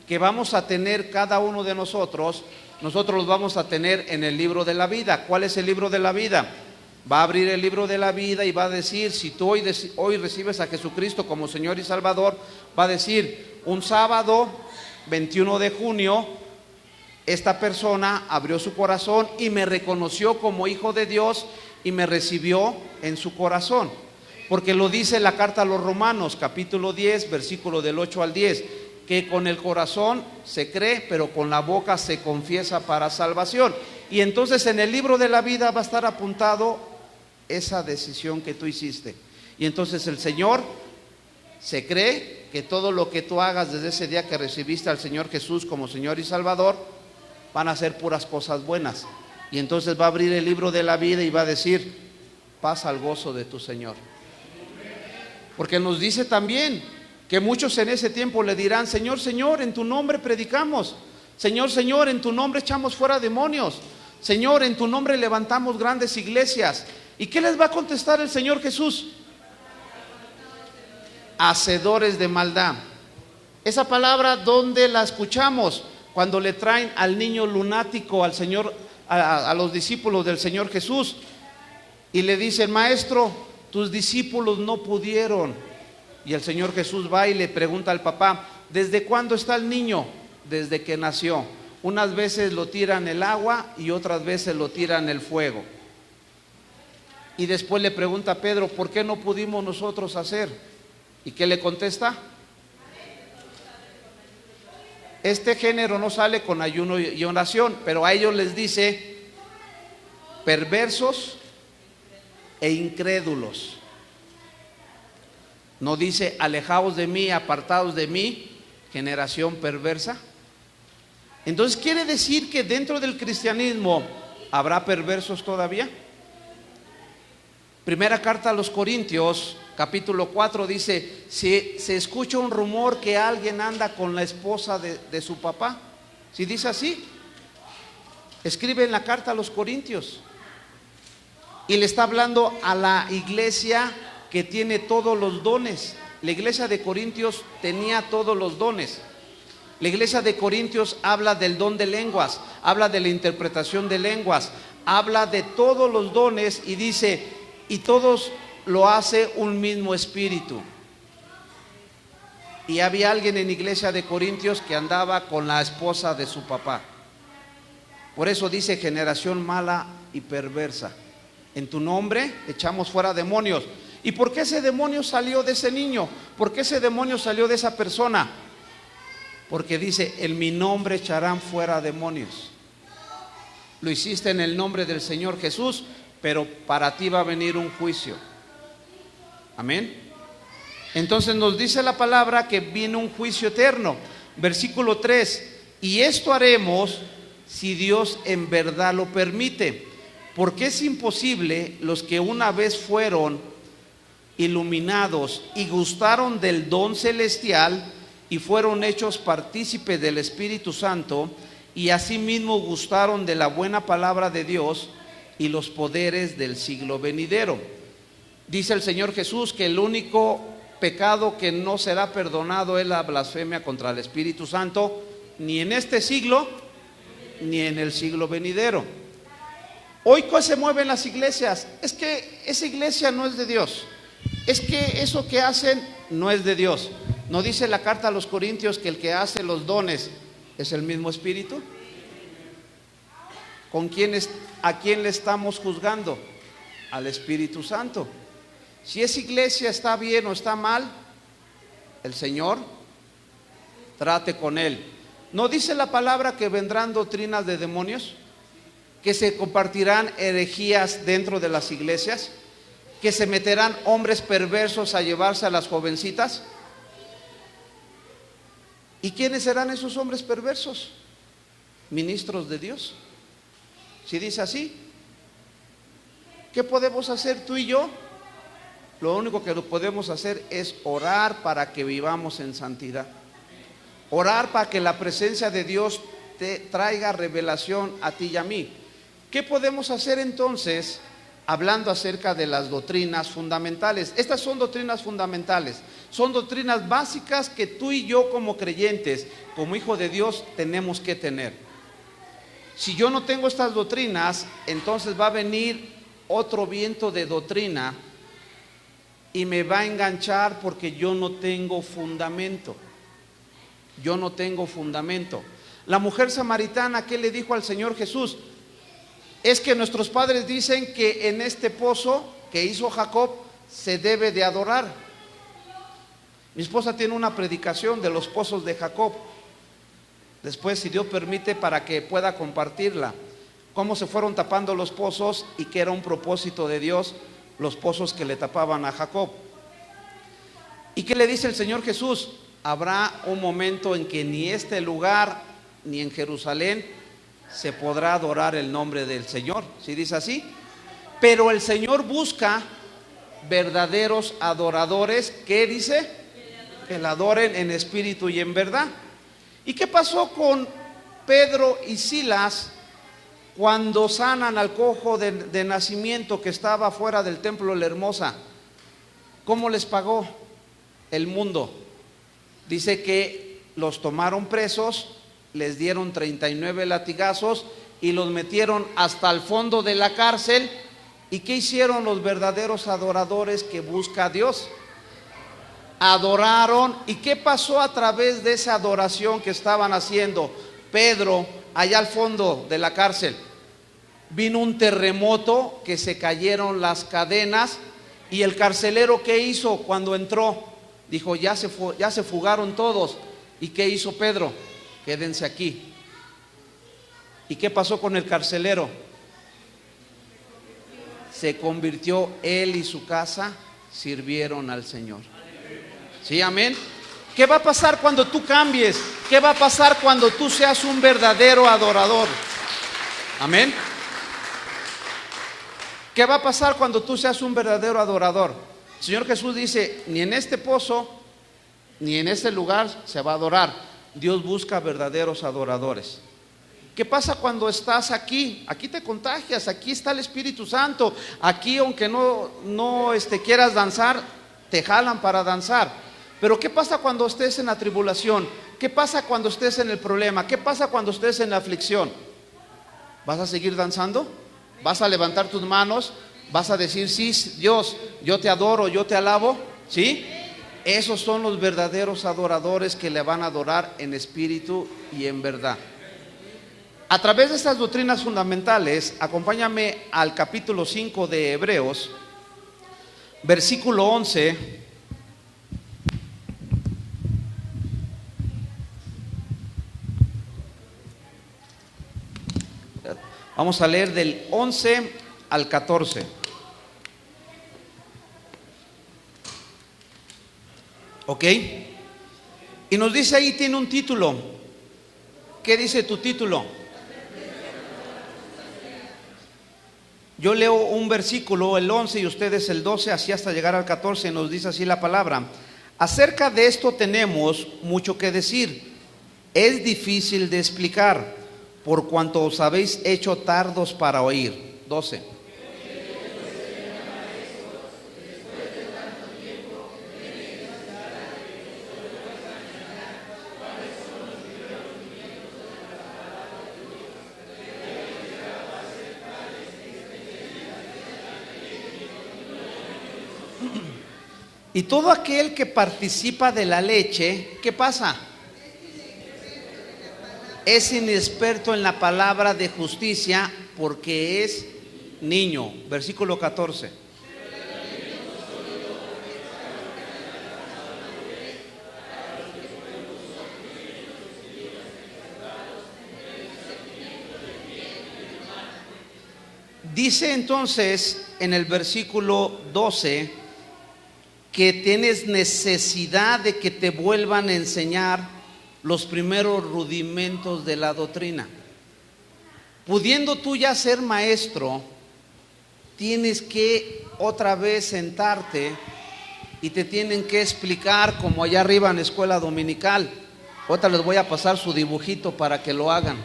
que vamos a tener cada uno de nosotros los vamos a tener en el libro de la vida. ¿Cuál es el libro de la vida? Va a abrir el libro de la vida y va a decir: si tú hoy recibes a Jesucristo como Señor y Salvador, va a decir: un sábado 21 de junio esta persona abrió su corazón y me reconoció como hijo de Dios y me recibió en su corazón. Porque lo dice la carta a los Romanos capítulo 10, versículo del 8 al 10, que con el corazón se cree, pero con la boca se confiesa para salvación. Y entonces en el libro de la vida va a estar apuntado esa decisión que tú hiciste. Y entonces el Señor se cree que todo lo que tú hagas desde ese día que recibiste al Señor Jesús como Señor y Salvador, van a ser puras cosas buenas. Y entonces va a abrir el libro de la vida y va a decir: pasa al gozo de tu Señor. Porque nos dice también que muchos en ese tiempo le dirán: Señor, Señor, en tu nombre predicamos. Señor, Señor, en tu nombre echamos fuera demonios. Señor, en tu nombre levantamos grandes iglesias. ¿Y qué les va a contestar el Señor Jesús? Hacedores de maldad. Esa palabra, ¿dónde la escuchamos? Cuando le traen al niño lunático al Señor, a los discípulos del Señor Jesús, y le dicen: maestro, tus discípulos no pudieron. Y el Señor Jesús va y le pregunta al papá: ¿desde cuándo está el niño? Desde que nació. Unas veces lo tiran el agua y otras veces lo tiran el fuego. Y después le pregunta a Pedro: ¿por qué no pudimos nosotros hacer? ¿Y qué le contesta? Este género no sale con ayuno y oración, pero a ellos les dice: perversos e incrédulos. No dice: alejaos de mí, apartaos de mí, generación perversa. Entonces quiere decir que dentro del cristianismo habrá perversos todavía. Primera carta a los Corintios capítulo 4 dice: si se escucha un rumor que alguien anda con la esposa de su papá, si dice así, escribe en la carta a los Corintios, y le está hablando a la iglesia que tiene todos los dones. La iglesia de Corintios tenía todos los dones. La iglesia de Corintios habla del don de lenguas, habla de la interpretación de lenguas, habla de todos los dones, y dice: y todos lo hace un mismo espíritu. Y había alguien en la iglesia de Corintios que andaba con la esposa de su papá. Por eso dice: generación mala y perversa, en tu nombre echamos fuera demonios. ¿Y por qué ese demonio salió de ese niño? ¿Por qué ese demonio salió de esa persona? Porque dice: en mi nombre echarán fuera demonios. Lo hiciste en el nombre del Señor Jesús, pero para ti va a venir un juicio. Amén. Entonces nos dice la palabra que viene un juicio eterno. Versículo 3: y esto haremos si Dios en verdad lo permite, porque es imposible los que una vez fueron iluminados y gustaron del don celestial y fueron hechos partícipes del Espíritu Santo y asimismo gustaron de la buena palabra de Dios y los poderes del siglo venidero. Dice el Señor Jesús que el único pecado que no será perdonado es la blasfemia contra el Espíritu Santo, ni en este siglo ni en el siglo venidero. Hoy, ¿qué se mueve en las iglesias? Es que esa iglesia no es de Dios, es que eso que hacen no es de Dios. ¿No dice la carta a los Corintios que el que hace los dones es el mismo Espíritu? ¿A quién le estamos juzgando? Al Espíritu Santo. Si esa iglesia está bien o está mal, el Señor trate con él. ¿No dice la palabra que vendrán doctrinas de demonios? ¿Que se compartirán herejías dentro de las iglesias? ¿Que se meterán hombres perversos a llevarse a las jovencitas? ¿Y quiénes serán esos hombres perversos? Ministros de Dios. Si dice así, ¿qué podemos hacer tú y yo? Lo único que podemos hacer es orar para que vivamos en santidad. Orar para que la presencia de Dios te traiga revelación a ti y a mí. ¿Qué podemos hacer entonces? Hablando acerca de las doctrinas fundamentales. Estas son doctrinas fundamentales, son doctrinas básicas que tú y yo como creyentes, como hijos de Dios, tenemos que tener. Si yo no tengo estas doctrinas, entonces va a venir otro viento de doctrina y me va a enganchar porque yo no tengo fundamento. Yo no tengo fundamento. La mujer samaritana, ¿qué le dijo al Señor Jesús? Es que nuestros padres dicen que en este pozo que hizo Jacob se debe de adorar. Mi esposa tiene una predicación de los pozos de Jacob. Después, si Dios permite, para que pueda compartirla, cómo se fueron tapando los pozos y que era un propósito de Dios, los pozos que le tapaban a Jacob. ¿Y qué le dice el Señor Jesús? Habrá un momento en que ni este lugar ni en Jerusalén se podrá adorar el nombre del Señor. ¿Sí dice así? Pero el Señor busca verdaderos adoradores. ¿Qué dice? Que le adoren en espíritu y en verdad. ¿Y qué pasó con Pedro y Silas cuando sanan al cojo de nacimiento que estaba fuera del templo de la Hermosa? ¿Cómo les pagó el mundo? Dice que los tomaron presos, les dieron 39 latigazos y los metieron hasta el fondo de la cárcel. ¿Y qué hicieron los verdaderos adoradores que busca a Dios? Adoraron. ¿Y qué pasó a través de esa adoración que estaban haciendo? Pedro, allá al fondo de la cárcel, vino un terremoto que se cayeron las cadenas. Y el carcelero, ¿qué hizo cuando entró? Dijo, ya se fugaron todos. ¿Y qué hizo Pedro? Quédense aquí. ¿Y qué pasó con el carcelero? Se convirtió él y su casa, sirvieron al Señor. ¿Sí, amén? ¿Qué va a pasar cuando tú cambies? ¿Qué va a pasar cuando tú seas un verdadero adorador? Amén. ¿Qué va a pasar cuando tú seas un verdadero adorador? El Señor Jesús dice, ni en este pozo, ni en este lugar se va a adorar. Dios busca verdaderos adoradores. ¿Qué pasa cuando estás aquí? Aquí te contagias, aquí está el Espíritu Santo. Aquí, aunque no quieras danzar, te jalan para danzar. Pero ¿qué pasa cuando estés en la tribulación? ¿Qué pasa cuando estés en el problema? ¿Qué pasa cuando estés en la aflicción? ¿Vas a seguir danzando? ¿Vas a levantar tus manos? ¿Vas a decir, sí, Dios, yo te adoro, yo te alabo? ¿Sí? Esos son los verdaderos adoradores que le van a adorar en espíritu y en verdad. A través de estas doctrinas fundamentales, acompáñame al capítulo 5 de Hebreos, versículo 11. Vamos a leer del 11 al 14. ¿Ok? Y nos dice ahí, tiene un título. ¿Qué dice tu título? Yo leo un versículo, el 11 y ustedes el 12, así hasta llegar al 14, nos dice así la palabra. Acerca de esto tenemos mucho que decir. Es difícil de explicar, por cuanto os habéis hecho tardos para oír. 12. Y todo aquel que participa de la leche, ¿qué pasa? Es inexperto en la palabra de justicia porque es niño. Versículo 14. Dice entonces en el versículo 12 que tienes necesidad de que te vuelvan a enseñar los primeros rudimentos de la doctrina. Pudiendo tú ya ser maestro, tienes que otra vez sentarte y te tienen que explicar, como allá arriba en la escuela dominical. Ahorita les voy a pasar su dibujito para que lo hagan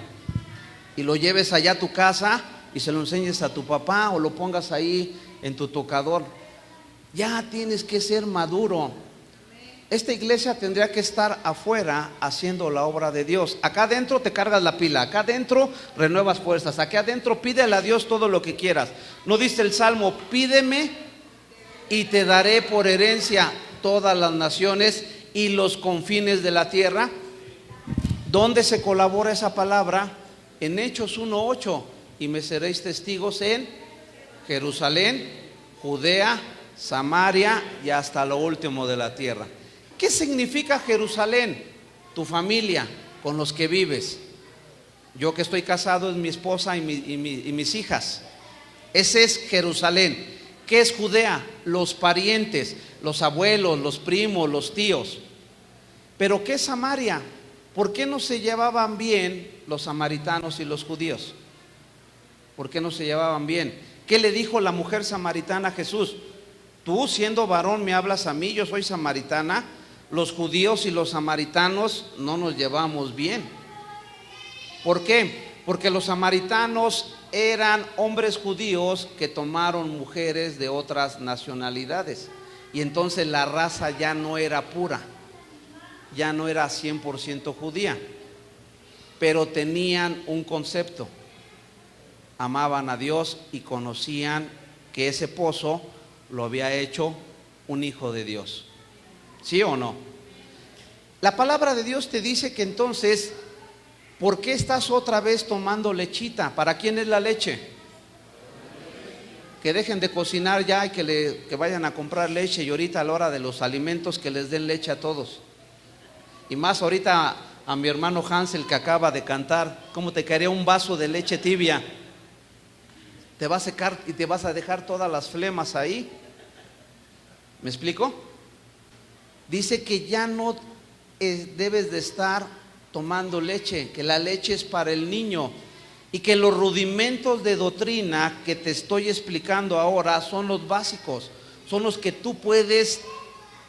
y lo lleves allá a tu casa y se lo enseñes a tu papá o lo pongas ahí en tu tocador. Ya tienes que ser maduro. Esta iglesia tendría que estar afuera haciendo la obra de Dios. Acá adentro te cargas la pila, acá adentro renuevas fuerzas, acá adentro pídele a Dios todo lo que quieras. ¿No dice el Salmo: pídeme y te daré por herencia todas las naciones y los confines de la tierra? ¿Dónde se colabora esa palabra? En Hechos 1:8. Y me seréis testigos en Jerusalén, Judea, Samaria y hasta lo último de la tierra. ¿Qué significa Jerusalén? Tu familia, con los que vives. Yo que estoy casado es mi esposa y mis hijas. Ese es Jerusalén. ¿Qué es Judea? Los parientes, los abuelos, los primos, los tíos. ¿Pero qué es Samaria? ¿Por qué no se llevaban bien los samaritanos y los judíos? ¿Por qué no se llevaban bien? ¿Qué le dijo la mujer samaritana a Jesús? Tú, siendo varón, me hablas a mí, yo soy samaritana. Los judíos y los samaritanos no nos llevamos bien. ¿Por qué? Porque los samaritanos eran hombres judíos que tomaron mujeres de otras nacionalidades. Y entonces la raza ya no era pura, ya no era 100% judía. Pero tenían un concepto. Amaban a Dios y conocían que ese pozo lo había hecho un hijo de Dios. ¿Sí o no? La palabra de Dios te dice que entonces, ¿por qué estás otra vez tomando lechita? ¿Para quién es la leche? Que dejen de cocinar ya y que vayan a comprar leche, y ahorita a la hora de los alimentos que les den leche a todos. Y más ahorita a mi hermano Hansel que acaba de cantar, ¿cómo te caería un vaso de leche tibia? Te va a secar y te vas a dejar todas las flemas ahí. ¿Me explico? Dice que ya no debes de estar tomando leche, que la leche es para el niño y que los rudimentos de doctrina que te estoy explicando ahora son los básicos, son los que tú puedes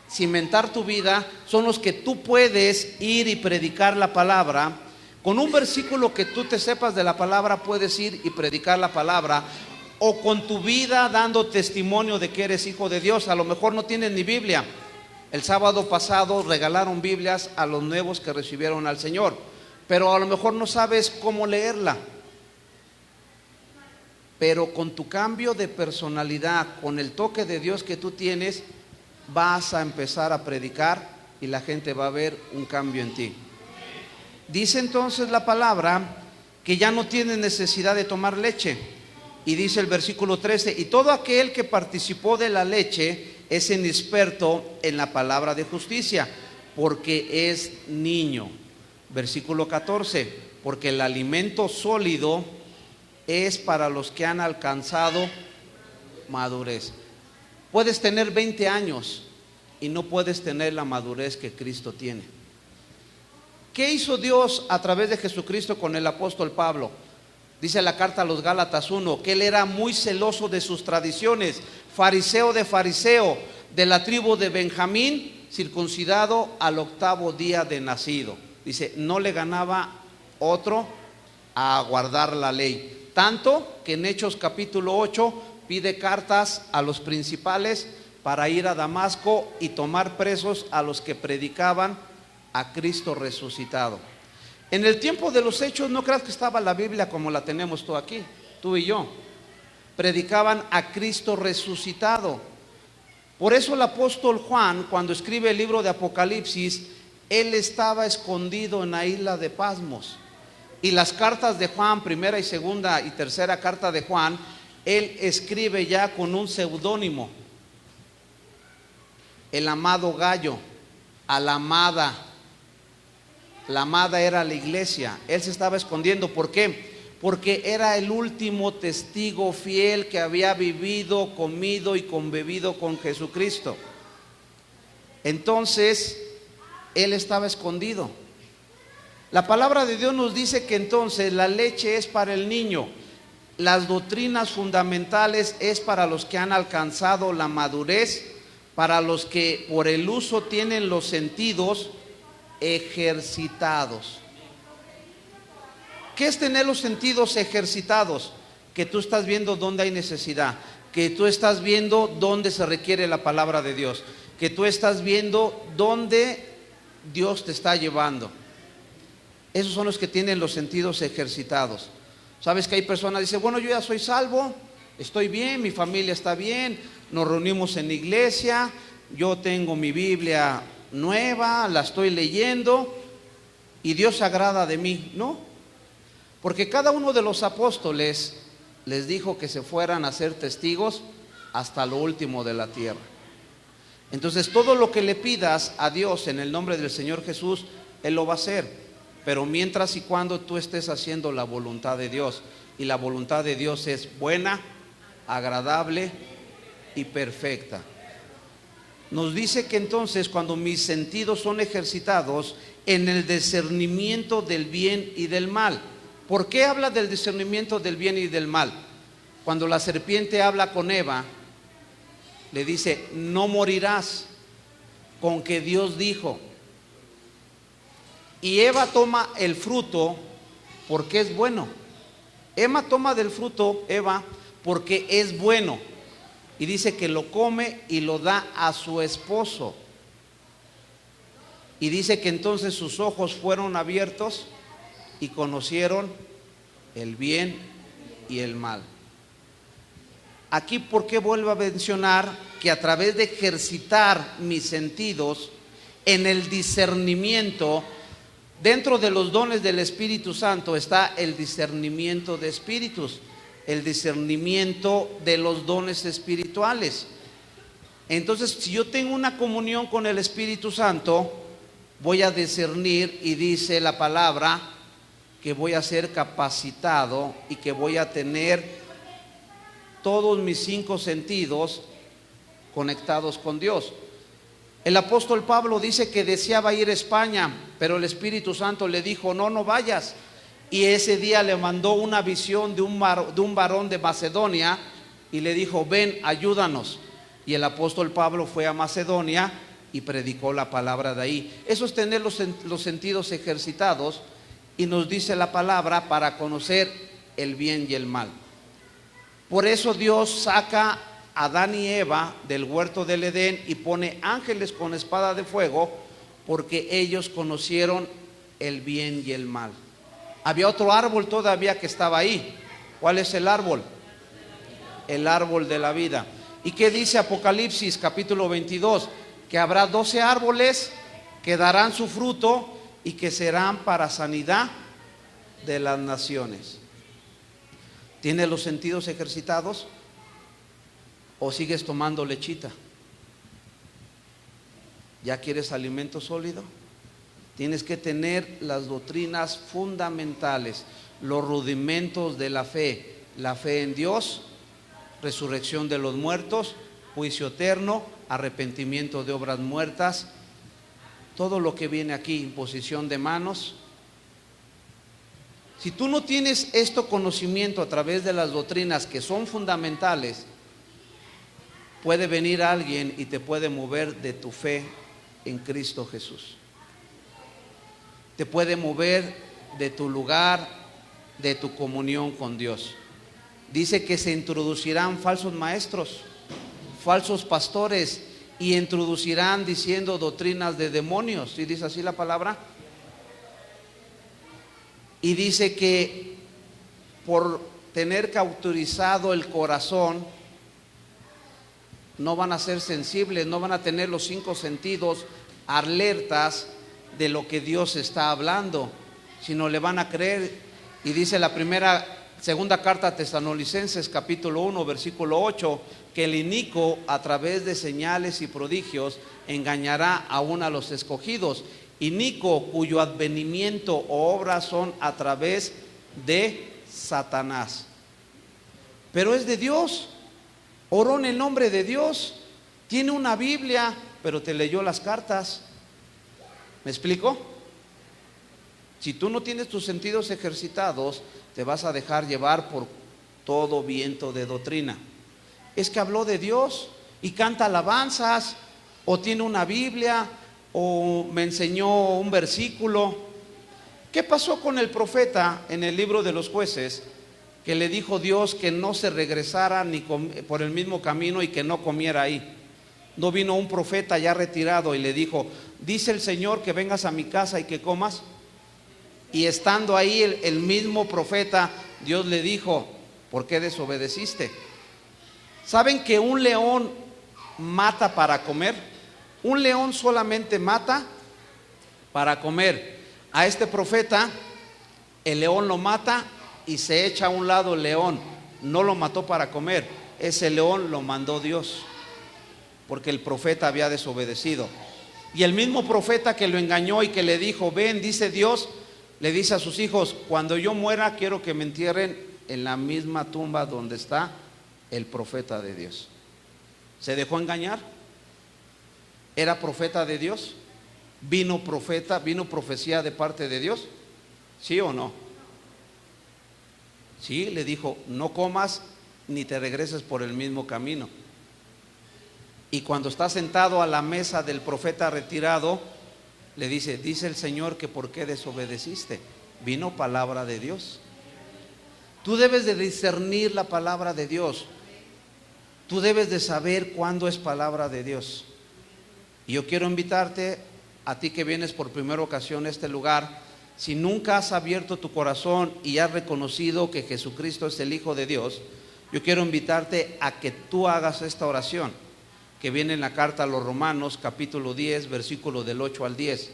cimentar tu vida, son los que tú puedes ir y predicar la palabra. Con un versículo que tú te sepas de la palabra puedes ir y predicar la palabra, o con tu vida dando testimonio de que eres hijo de Dios. A lo mejor no tienes ni Biblia. El sábado pasado regalaron Biblias a los nuevos que recibieron al Señor, pero a lo mejor no sabes cómo leerla. Pero con tu cambio de personalidad, con el toque de Dios que tú tienes, vas a empezar a predicar y la gente va a ver un cambio en ti. Dice entonces la palabra que ya no tienes necesidad de tomar leche. Y dice el versículo 13: y todo aquel que participó de la leche es inexperto en la palabra de justicia, porque es niño. Versículo 14: porque el alimento sólido es para los que han alcanzado madurez. Puedes tener 20 años y no puedes tener la madurez que Cristo tiene. ¿Qué hizo Dios a través de Jesucristo con el apóstol Pablo? Dice la carta a los Gálatas 1, que él era muy celoso de sus tradiciones, fariseo de fariseo, de la tribu de Benjamín, circuncidado al 8º día de nacido. Dice, no le ganaba otro a guardar la ley. Tanto que en Hechos capítulo 8 pide cartas a los principales para ir a Damasco y tomar presos a los que predicaban a Cristo resucitado. En el tiempo de los Hechos no creas que estaba la Biblia como la tenemos tú aquí, tú y yo. Predicaban a Cristo resucitado. Por eso el apóstol Juan, cuando escribe el libro de Apocalipsis, él estaba escondido en la isla de Patmos. Y las cartas de Juan, primera y segunda y tercera carta de Juan, él escribe ya con un seudónimo. El amado Gallo, a la amada. La amada era la iglesia. Él se estaba escondiendo. ¿Por qué? Porque era el último testigo fiel que había vivido, comido y convivido con Jesucristo. Entonces, él estaba escondido. La palabra de Dios nos dice que entonces la leche es para el niño, las doctrinas fundamentales es para los que han alcanzado la madurez, para los que por el uso tienen los sentidos ejercitados. ¿Qué es tener los sentidos ejercitados? Que tú estás viendo dónde hay necesidad, que tú estás viendo dónde se requiere la palabra de Dios, que tú estás viendo dónde Dios te está llevando. Esos son los que tienen los sentidos ejercitados. Sabes que hay personas que dicen, bueno, yo ya soy salvo, estoy bien, mi familia está bien, nos reunimos en la iglesia, yo tengo mi Biblia nueva, la estoy leyendo y Dios se agrada de mí. No, porque cada uno de los apóstoles les dijo que se fueran a ser testigos hasta lo último de la tierra. Entonces todo lo que le pidas a Dios en el nombre del Señor Jesús, Él lo va a hacer, pero mientras y cuando tú estés haciendo la voluntad de Dios, y la voluntad de Dios es buena, agradable y perfecta. Nos dice que entonces cuando mis sentidos son ejercitados en el discernimiento del bien y del mal. ¿Por qué habla del discernimiento del bien y del mal? Cuando la serpiente habla con Eva, le dice, no morirás, con que Dios dijo. Y Eva toma el fruto porque es bueno. Eva toma del fruto, Eva, porque es bueno. Y dice que lo come y lo da a su esposo. Y dice que entonces sus ojos fueron abiertos y conocieron el bien y el mal. Aquí, ¿por qué vuelvo a mencionar que a través de ejercitar mis sentidos en el discernimiento, dentro de los dones del Espíritu Santo está el discernimiento de espíritus, el discernimiento de los dones espirituales? Entonces, si yo tengo una comunión con el Espíritu Santo, voy a discernir, y dice la palabra que voy a ser capacitado y que voy a tener todos mis 5 sentidos conectados con Dios. El apóstol Pablo dice que deseaba ir a España, pero el Espíritu Santo le dijo, no vayas. Y ese día le mandó una visión de un varón de Macedonia y le dijo, ven, ayúdanos. Y el apóstol Pablo fue a Macedonia y predicó la palabra de ahí. Eso es tener los sentidos ejercitados, y nos dice la palabra para conocer el bien y el mal. Por eso Dios saca a Adán y Eva del huerto del Edén y pone ángeles con espada de fuego, porque ellos conocieron el bien y el mal. Había otro árbol todavía que estaba ahí. ¿Cuál es el árbol? El árbol de la vida. ¿Y qué dice Apocalipsis capítulo 22? Que habrá 12 árboles que darán su fruto y que serán para sanidad de las naciones. ¿Tienes los sentidos ejercitados o sigues tomando lechita? ¿Ya quieres alimento sólido? Tienes que tener las doctrinas fundamentales, los rudimentos de la fe en Dios, resurrección de los muertos, juicio eterno, arrepentimiento de obras muertas, todo lo que viene aquí, imposición de manos. Si tú no tienes este conocimiento a través de las doctrinas que son fundamentales, puede venir alguien y te puede mover de tu fe en Cristo Jesús. Te puede mover de tu lugar, de tu comunión con Dios. Dice que se introducirán falsos maestros, falsos pastores, y introducirán diciendo doctrinas de demonios. ¿Sí dice así la palabra? Y dice que por tener cauterizado el corazón, no van a ser sensibles, no van a tener los 5 sentidos alertas de lo que Dios está hablando, sino le van a creer. Y dice la segunda carta a Tesalonicenses, capítulo 1, versículo 8, que el inicuo a través de señales y prodigios engañará aún a los escogidos. Inicuo, cuyo advenimiento o obras son a través de Satanás. Pero es de Dios, oró en el nombre de Dios, tiene una Biblia, pero te leyó las cartas. ¿Me explico? Si tú no tienes tus sentidos ejercitados, te vas a dejar llevar por todo viento de doctrina. Es que habló de Dios y canta alabanzas, o tiene una Biblia, o me enseñó un versículo. ¿Qué pasó con el profeta en el libro de los Jueces, que le dijo Dios que no se regresara ni por el mismo camino y que no comiera ahí? No vino un profeta ya retirado y le dijo: dice el Señor que vengas a mi casa y que comas. Y estando ahí el mismo profeta, Dios le dijo: ¿por qué desobedeciste? ¿Saben que un león mata para comer? Un león solamente mata para comer. A este profeta, el león lo mata y se echa a un lado el león. No lo mató para comer, ese león lo mandó Dios, porque el profeta había desobedecido. Y el mismo profeta que lo engañó y que le dijo: ven, dice Dios, le dice a sus hijos: cuando yo muera quiero que me entierren en la misma tumba donde está el profeta de Dios. ¿Se dejó engañar? ¿Era profeta de Dios? ¿Vino profecía de parte de Dios? ¿Sí o no? Sí, le dijo: no comas ni te regreses por el mismo camino. Y cuando está sentado a la mesa del profeta retirado, le dice: dice el Señor que por qué desobedeciste. Vino palabra de Dios. Tú debes de discernir la palabra de Dios. Tú debes de saber cuándo es palabra de Dios. Y yo quiero invitarte, a ti que vienes por primera ocasión a este lugar, si nunca has abierto tu corazón y has reconocido que Jesucristo es el Hijo de Dios, yo quiero invitarte a que tú hagas esta oración que viene en la carta a los Romanos, capítulo 10, versículo del 8 al 10.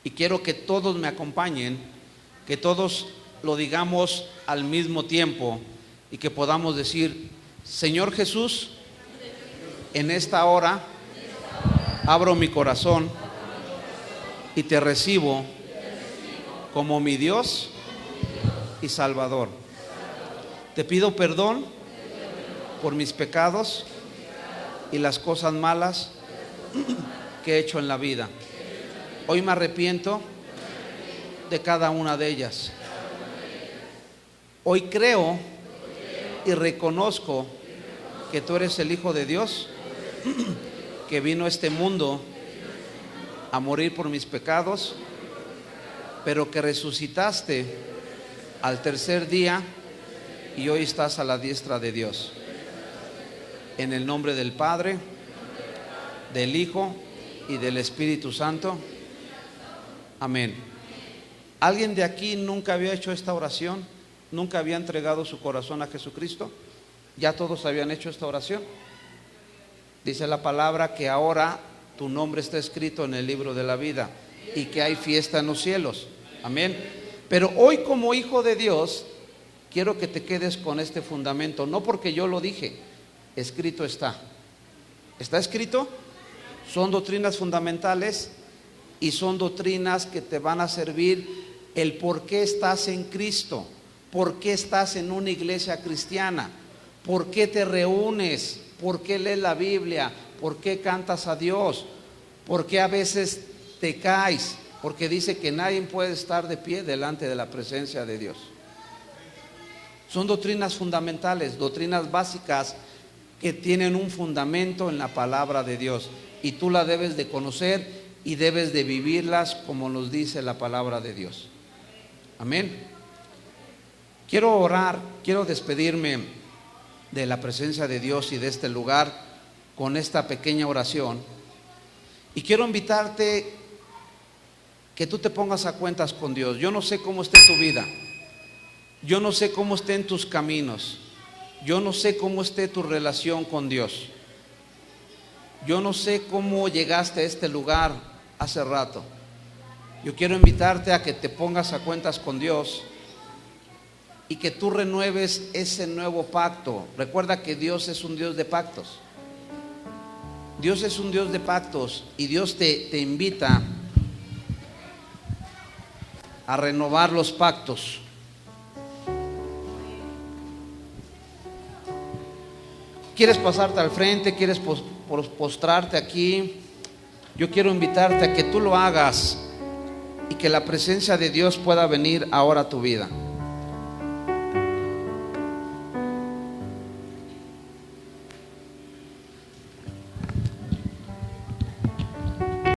Y quiero que todos me acompañen, que todos lo digamos al mismo tiempo y que podamos decir: Señor Jesús, en esta hora abro mi corazón y te recibo como mi Dios y Salvador. Te pido perdón por mis pecados y las cosas malas que he hecho en la vida. Hoy me arrepiento de cada una de ellas. Hoy creo y reconozco que tú eres el Hijo de Dios, que vino a este mundo a morir por mis pecados, pero que resucitaste al tercer día y hoy estás a la diestra de Dios. En el nombre del Padre, del Hijo y del Espíritu Santo. Amén. ¿Alguien de aquí nunca había hecho esta oración? ¿Nunca había entregado su corazón a Jesucristo? ¿Ya todos habían hecho esta oración? Dice la palabra que ahora tu nombre está escrito en el libro de la vida y que hay fiesta en los cielos. Amén. Pero hoy, como hijo de Dios, quiero que te quedes con este fundamento, no porque yo lo dije, escrito está. ¿Está escrito? Son doctrinas fundamentales y son doctrinas que te van a servir el por qué estás en Cristo, por qué estás en una iglesia cristiana, por qué te reúnes, por qué lees la Biblia, por qué cantas a Dios, por qué a veces te caes, porque dice que nadie puede estar de pie delante de la presencia de Dios. Son doctrinas fundamentales, doctrinas básicas que tienen un fundamento en la palabra de Dios, y tú la debes de conocer y debes de vivirlas como nos dice la palabra de Dios. Amén. Quiero orar, quiero despedirme de la presencia de Dios y de este lugar con esta pequeña oración, y quiero invitarte que tú te pongas a cuentas con Dios. Yo no sé cómo esté tu vida, yo no sé cómo estén tus caminos, yo no sé cómo esté tu relación con Dios, yo no sé cómo llegaste a este lugar hace rato. Yo quiero invitarte a que te pongas a cuentas con Dios y que tú renueves ese nuevo pacto. Recuerda que Dios es un Dios de pactos. Dios es un Dios de pactos, y Dios te invita a renovar los pactos. ¿Quieres pasarte al frente? ¿Quieres postrarte aquí? Yo quiero invitarte a que tú lo hagas y que la presencia de Dios pueda venir ahora a tu vida.